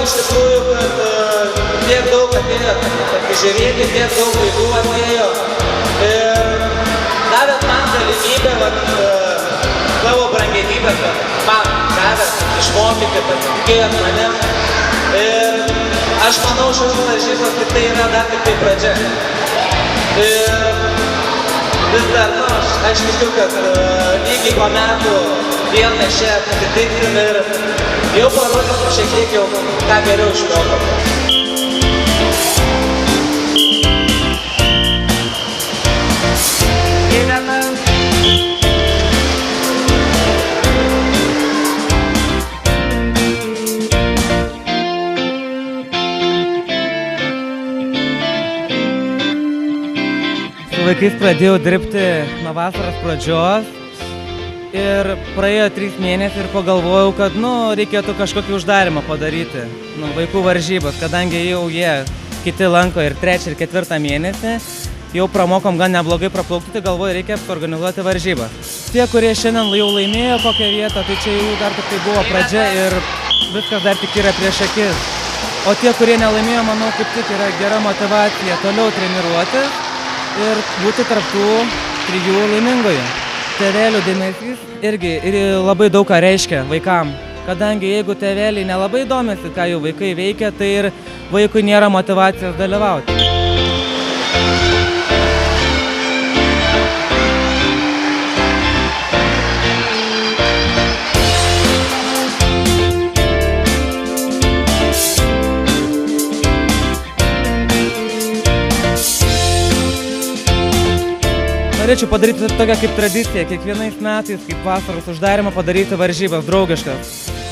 iš tikrųjų, kad tiek daug atėjo pasižiūrėti, tiek daug vaikų atėjo. Ir davėt man galimybę, savo brangenybę, man davėt išmokyti, pasitikėjot manim. Ir aš manau, šios varžybos tik tai yra dar tik tai pradžia. Ir vis dar, aš tikiu, kad lygiai po metų vėl mes čia pasitiksim ir jau parodysim šiek tiek jau, ką geriau išmokom. Su vaikais pradėjau dirbti nuo vasaros pradžios ir praėjo 3 mėnesiai ir pagalvojau, kad reikėtų kažkokį uždarimą padaryti, vaikų varžybos, kadangi jau jie kiti lanko ir 3 ir 4 mėnesį, jau pramokom gan neblogai praplaukti, tai galvoju, reikia organizuoti varžybas. Tie, kurie šiandien jau laimėjo kokią vietą, tai čia jau dar tik tai buvo pradžia ir viskas dar tik yra prieš akis. O tie, kurie nelaimėjo, manau, kaip tik yra gera motyvacija toliau treniruotis ir būti tarp tų 3 laimingųjų. Tėvelių dėmesys irgi labai daug ką reiškia vaikam, kadangi jeigu tėveliai nelabai domisi, ką jų vaikai veikia, tai ir vaikui nėra motyvacijos dalyvauti. Norėčiau padaryti tokią kaip tradiciją, kiekvienais metais, kaip vasaros uždarimą, padaryti varžybas draugiškas.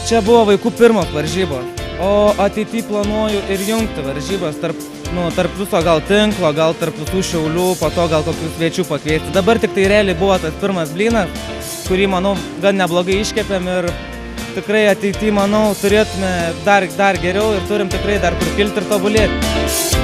Čia buvo vaikų pirmos varžybos, o ateityje planuoju ir jungti varžybas tarp viso gal tinklo, gal tarp visų Šiaulių, po to gal kokių svečių pakviesti. Dabar tik tai realiai buvo tas pirmas blynas, kurį, manau, gan neblogai iškepėm ir tikrai ateityje, manau, turėtume dar geriau ir turim tikrai dar kur kilti ir tobulėti.